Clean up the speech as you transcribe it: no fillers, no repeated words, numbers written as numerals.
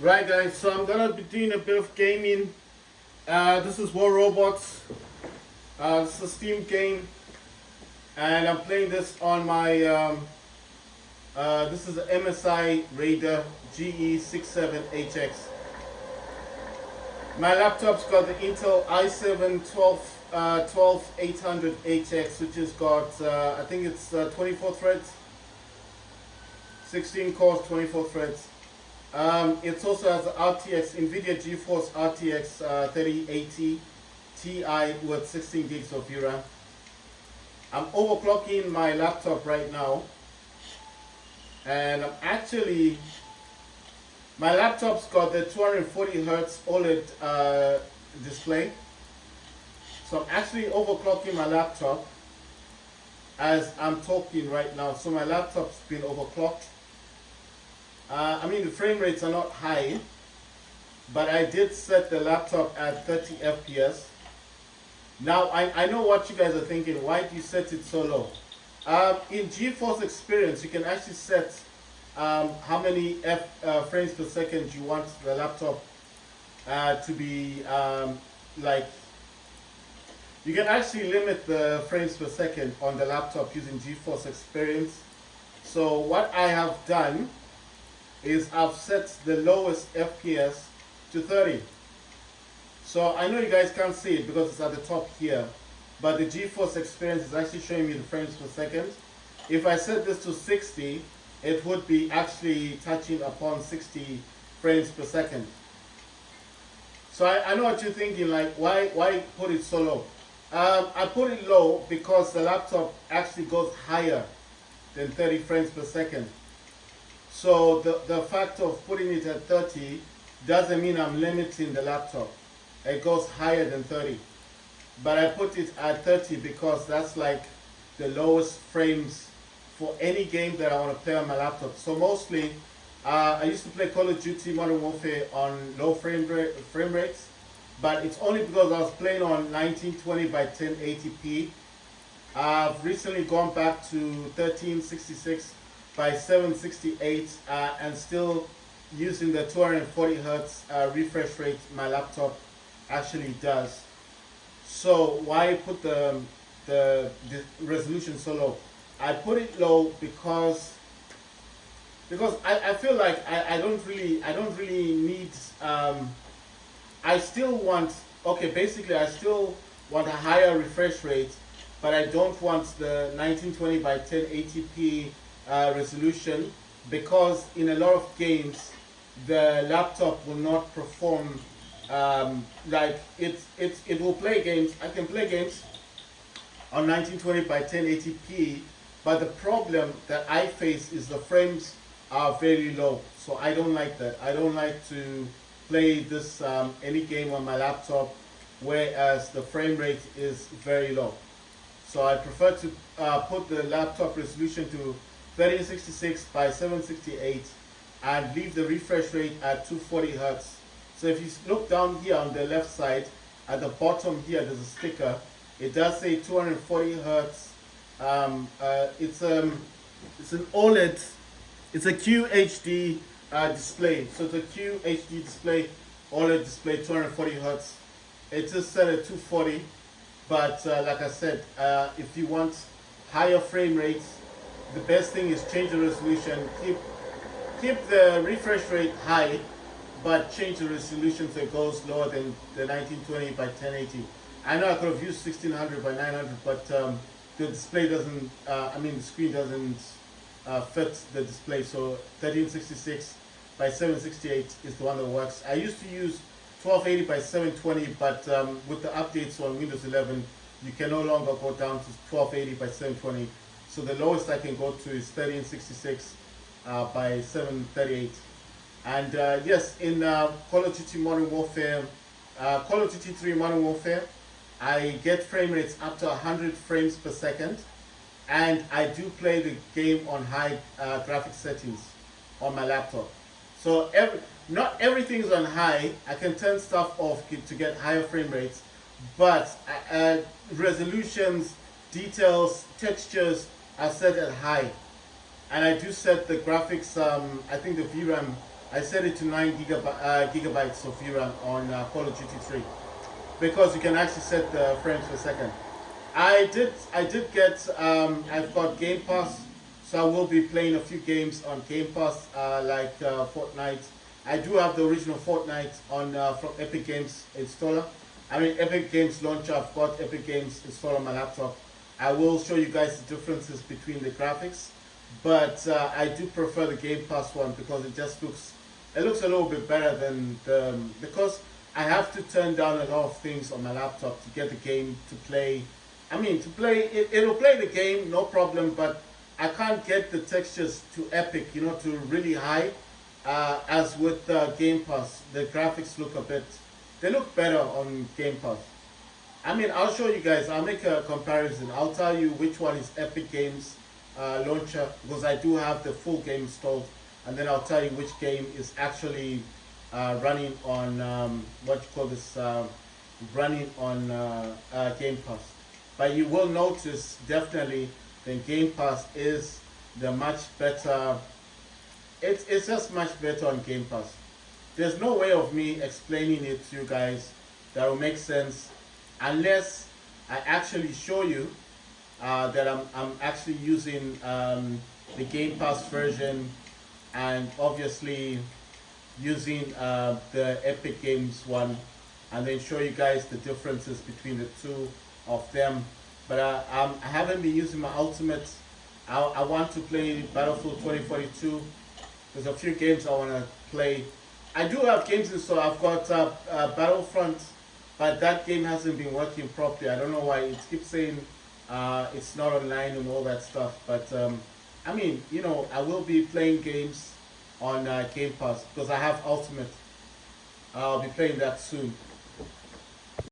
Right guys, so I'm gonna be doing a bit of gaming. This is War Robots. This is a Steam game, and I'm playing this on my. This is an MSI Raider GE67HX. My laptop's got the Intel i7 12800HX, which has got I think it's 24 threads, 16 cores, 24 threads. It also has an RTX, NVIDIA GeForce RTX 3080 Ti with 16 gigs of VRAM. I'm overclocking my laptop right now, and my laptop's got the 240 Hertz OLED display. So I'm actually overclocking my laptop as I'm talking right now. So my laptop's been overclocked. The frame rates are not high, but I did set the laptop at 30 FPS. Now, I know what you guys are thinking. Why do you set it so low? In GeForce Experience, you can actually set how many frames per second you want the laptop to be like. You can actually limit the frames per second on the laptop using GeForce Experience. So what I have done is I've set the lowest FPS to 30. So I know you guys can't see it because it's at the top here, but the GeForce Experience is actually showing me the frames per second. If I set this to 60, it would be actually touching upon 60 frames per second. So I know what you're thinking, like why put it so low? I put it low because the laptop actually goes higher than 30 frames per second. So the fact of putting it at 30 doesn't mean I'm limiting the laptop. It goes higher than 30. But I put it at 30 because that's like the lowest frames for any game that I want to play on my laptop. So mostly, I used to play Call of Duty Modern Warfare on low frame rates, but it's only because I was playing on 1920 by 1080p. I've recently gone back to 1366 by 768 and still using the 240 Hertz refresh rate my laptop actually does. So why put the resolution so low? I put it low because I feel like I don't really need I still want basically I still want a higher refresh rate, but I don't want the 1920 by 1080p resolution, because in a lot of games the laptop will not perform like it will play games. I can play games on 1920 by 1080p, but the problem that I face is the frames are very low. So I don't like that. I don't like to play this any game on my laptop whereas the frame rate is very low. So I prefer to put the laptop resolution to 1366 by 768 and leave the refresh rate at 240 Hertz. So if you look down here on the left side, at the bottom here, there's a sticker. It does say 240 Hertz. It's an OLED. It's a QHD display. So it's a QHD display, OLED display, 240 Hertz. It's just set at 240. But like I said, if you want higher frame rates, the best thing is change the resolution. Keep the refresh rate high, but change the resolution so it goes lower than the 1920 by 1080. I know I could have used 1600 by 900, but the display doesn't. The screen doesn't fit the display. So 1366 by 768 is the one that works. I used to use 1280 by 720, but with the updates on Windows 11, you can no longer go down to 1280 by 720. So the lowest I can go to is 1366 by 738. And yes, in Call of Duty Modern Warfare, Call of Duty 3 Modern Warfare, I get frame rates up to 100 frames per second, and I do play the game on high graphic settings on my laptop. So not everything is on high. I can turn stuff off to get higher frame rates, but resolutions, details, textures are set at high. And I do set the graphics, I think the VRAM I set it to 9 gigabytes of VRAM on Call of Duty 3 because you can actually set the frames per second. I did get I've got Game Pass, so I will be playing a few games on Game Pass, like Fortnite. I do have the original Fortnite on from Epic Games installer. I mean Epic Games launcher. I've got Epic Games installed on my laptop. I will show you guys the differences between the graphics, but I do prefer the Game Pass one because it looks a little bit better than the, because I have to turn down a lot of things on my laptop to get the game to play. I mean, to play it, it'll play the game, no problem, but I can't get the textures to epic, you know, to really high. As with Game Pass, the graphics look they look better on Game Pass. I mean, I'll show you guys, I'll make a comparison. I'll tell you which one is Epic Games launcher, because I do have the full game installed, and then I'll tell you which game is actually running on, what you call this, running on Game Pass. But you will notice definitely the Game Pass is the much better. It's just much better on Game Pass. There's no way of me explaining it to you guys that will make sense unless I actually show you that I'm actually using the Game Pass version, and obviously using the Epic Games one, and then show you guys the differences between the two of them. But I haven't been using my ultimate. I want to play Battlefield 2042. There's a few games I want to play. I do have games installed. I've got Battlefront, but that game hasn't been working properly. I don't know why. It keeps saying it's not online and all that stuff. But I mean, you know, I will be playing games on Game Pass because I have Ultimate. I'll be playing that soon.